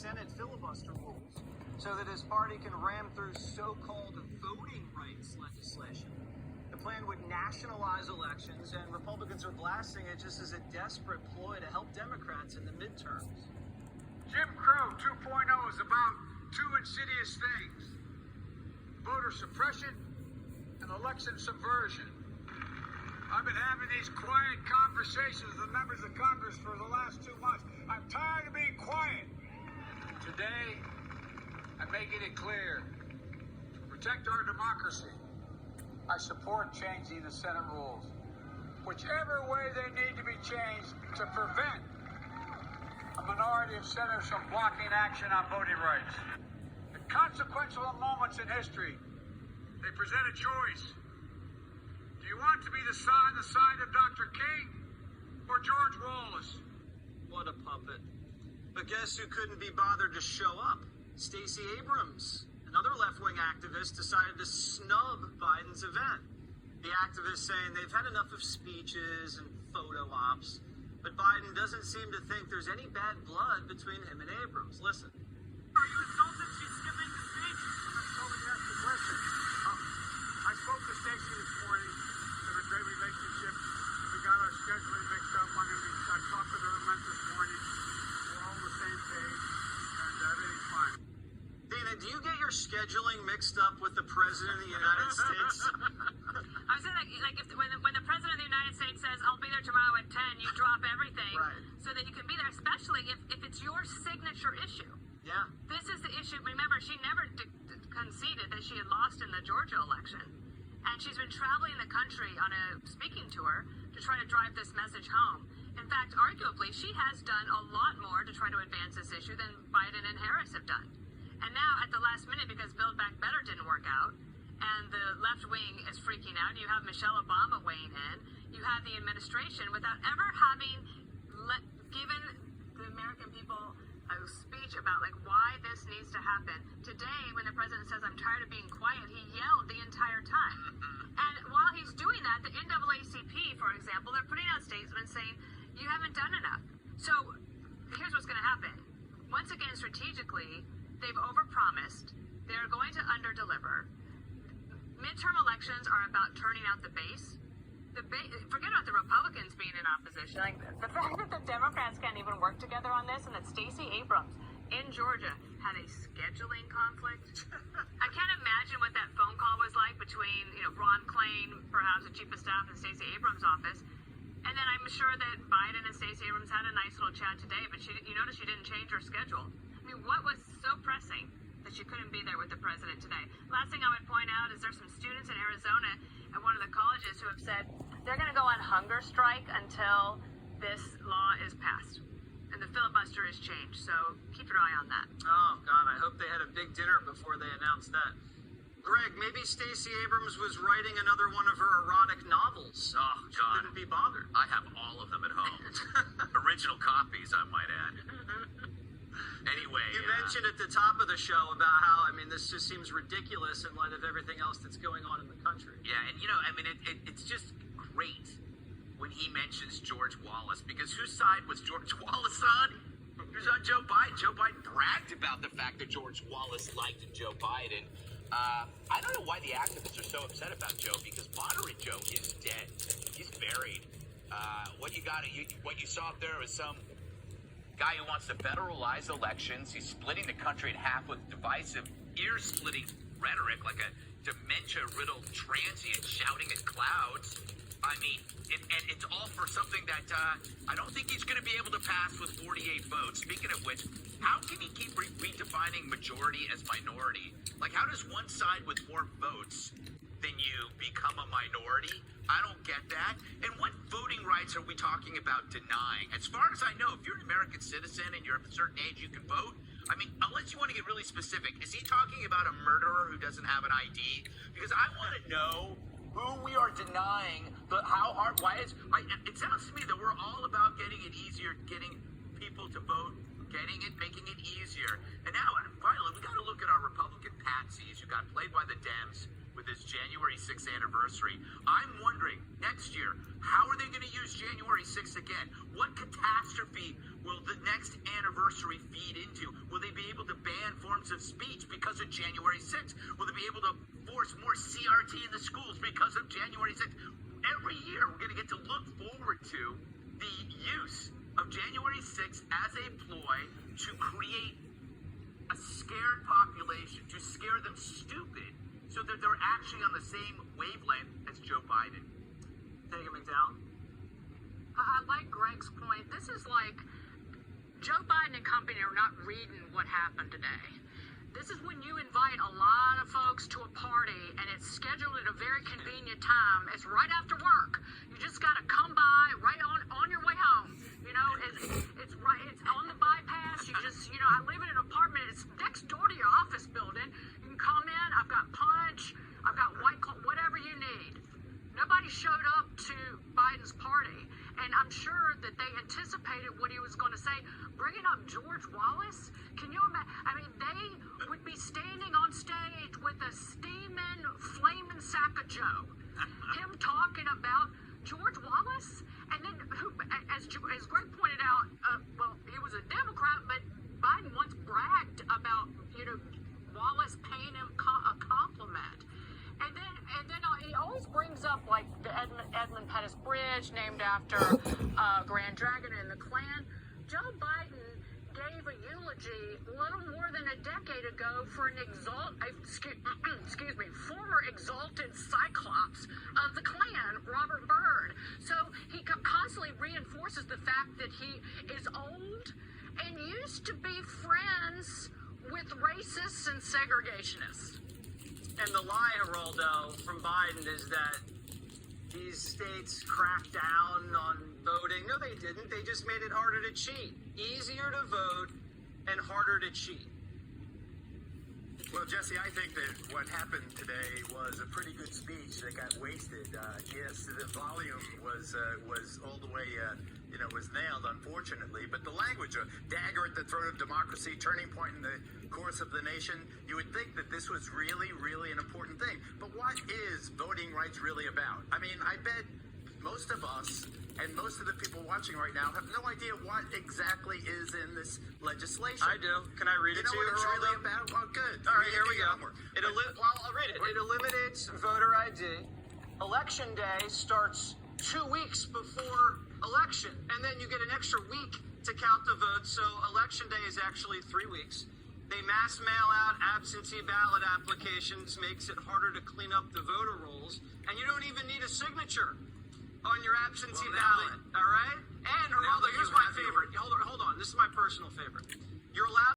Senate filibuster rules so that his party can ram through so-called voting rights legislation. The plan would nationalize elections, and Republicans are blasting it just as a desperate ploy to help Democrats in the midterms. Jim Crow 2.0 is about two insidious things: voter suppression and election subversion. I've been having these quiet conversations with members of Congress for the last 2 months. I'm tired of being quiet. Today, I'm making it clear: to protect our democracy, I support changing the Senate rules, whichever way they need to be changed to prevent a minority of senators from blocking action on voting rights. In consequential moments in history, they present a choice. Do you want to be on the side of Dr. King or George Wallace? What a puppet. But guess who couldn't be bothered to show up? Stacey Abrams. Another left-wing activist decided to snub Biden's event. The activist saying they've had enough of speeches and photo ops, but Biden doesn't seem to think there's any bad blood between him and Abrams. Listen. Are you insulted she's skipping the speech? I'm totally asked the question. I spoke to Stacey this morning. We have a great relationship. We got our scheduling mixed up. I talked with her this morning. We're all on the same page, and everything's fine. Dana, do you get your scheduling mixed up with the President of the United States? I was saying, like if when the President of the United States says, I'll be there tomorrow at 10, you drop everything Right. so that you can be there, especially if it's your signature issue. Yeah. This is the issue. Remember, she never conceded that she had lost in the Georgia election. And she's been traveling the country on a speaking tour to try to drive this message home. In fact, arguably, she has done a lot more to try to advance this issue than Biden and Harris have done. And now, at the last minute, because Build Back Better didn't work out, and the left wing is freaking out, you have Michelle Obama weighing in, you have the administration, without ever having given the American people a speech about like why this needs to happen. Today, when the president says, I'm tired of being quiet, he yelled the entire time. And while he's doing that, the NAACP, for example, they're putting out statements saying, you haven't done enough. So here's what's going to happen. Once again, strategically, they've overpromised. They're going to underdeliver. Midterm elections are about turning out the base. Forget about the Republicans being in opposition. Like, the fact that the Democrats can't even work together on this, and that Stacey Abrams in Georgia had a scheduling conflict. I can't imagine what that phone call was like between, Ron Klain, perhaps the chief of staff, and Stacey Abrams' office. And then I'm sure that Biden and Stacey Abrams had a nice little chat today, but you notice she didn't change her schedule. I mean, what was so pressing that she couldn't be there with the president today? Last thing I would point out is there's some students in Arizona at one of the colleges who have said they're going to go on hunger strike until this law is passed and the filibuster is changed. So keep your eye on that. Oh, God, I hope they had a big dinner before they announced that. Greg, maybe Stacey Abrams was writing another one of her erotic novels. Oh, She God. couldn't be bothered. I have all of them at home. Original copies, I might add. Anyway. You mentioned at the top of the show about how, this just seems ridiculous in light of everything else that's going on in the country. Yeah, and it's just great when he mentions George Wallace, because whose side was George Wallace on? He was on Joe Biden. Joe Biden bragged about the fact that George Wallace liked Joe Biden. I don't know why the activists are so upset about Joe, because moderate Joe is dead. He's buried. What you saw up there was some guy who wants to federalize elections. He's splitting the country in half with divisive, ear-splitting rhetoric like a dementia-riddled transient shouting at clouds. And it's all for something that I don't think he's going to be able to pass with 48 votes. Speaking of which, how can he keep redefining majority as minority? Like, how does one side with more votes than you become a minority? I don't get that. And what voting rights are we talking about denying? As far as I know, if you're an American citizen and you're of a certain age, you can vote. Unless you want to get really specific, is he talking about a murderer who doesn't have an ID? Because I want to know who we are denying, it sounds to me that we're all about getting it easier, getting people to vote, making it easier. And now, finally, we got to look at our Republican patsies who got played by the Dems with this January 6th anniversary. I'm wondering, next year, how are they going to use January 6th again? What catastrophe will the next anniversary anniversary feed into? Will they be able to ban forms of speech because of January 6th? Will they be able to force more CRT in the schools because of January 6th? Every year, we're going to get to look forward to the use of January 6th as a ploy to create a scared population, to scare them stupid, so that they're actually on the same wavelength as Joe Biden. Take it, McDowell. I like Greg's point. This is like Joe Biden and company are not reading what happened today. This is when you invite a lot of folks to a party and it's scheduled at a very convenient time. It's right after work. You just got to come by right on your way home. You know, it's right. It's on the bypass. You just, you know, I live in an apartment. It's next door to your office building. You can come in. I've got punch. I've got White Claw, whatever you need. Nobody showed up to Biden's party, and I'm sure that they anticipated what he was going to say. Bringing up George Wallace, can you imagine? I mean, they would be standing on stage with a steaming, flaming sack of Joe. Him talking about George Wallace, and then, as Greg pointed out, well, he was a Democrat, but Biden once bragged about, you know, Wallace paying him a compliment. And then he always brings up like the Edmund Pettus Bridge, named after Grand Dragon and the Klan. Joe Biden gave a eulogy a little more than a decade ago for an former exalted Cyclops of the Klan, Robert Byrd. So he constantly reinforces the fact that he is old and used to be friends with racists and segregationists. And the lie, Geraldo, from Biden is that these states cracked down on voting. No, they didn't. They just made it harder to cheat. Easier to vote and harder to cheat. Well, Jesse, I think that what happened today was a pretty good speech that got wasted. Yes, the volume was all the way, was nailed, unfortunately. But the language, a dagger at the throat of democracy, turning point in the course of the nation, you would think that this was really, really an important thing. But what is voting rights really about? I mean, I bet most of us and most of the people watching right now have no idea what exactly is in this legislation. I do. Can I read it to you, what it's Geraldo? really about? Well, good. All right, here we go. Well, I'll read it. It eliminates voter ID. Election day starts 2 weeks before election, and then you get an extra week to count the votes, so election day is actually 3 weeks. They mass mail out absentee ballot applications, makes it harder to clean up the voter rolls, and you don't even need a signature on your absentee ballot, all right? And, Geraldo, here's my favorite. Hold on. This is my personal favorite. You're allowed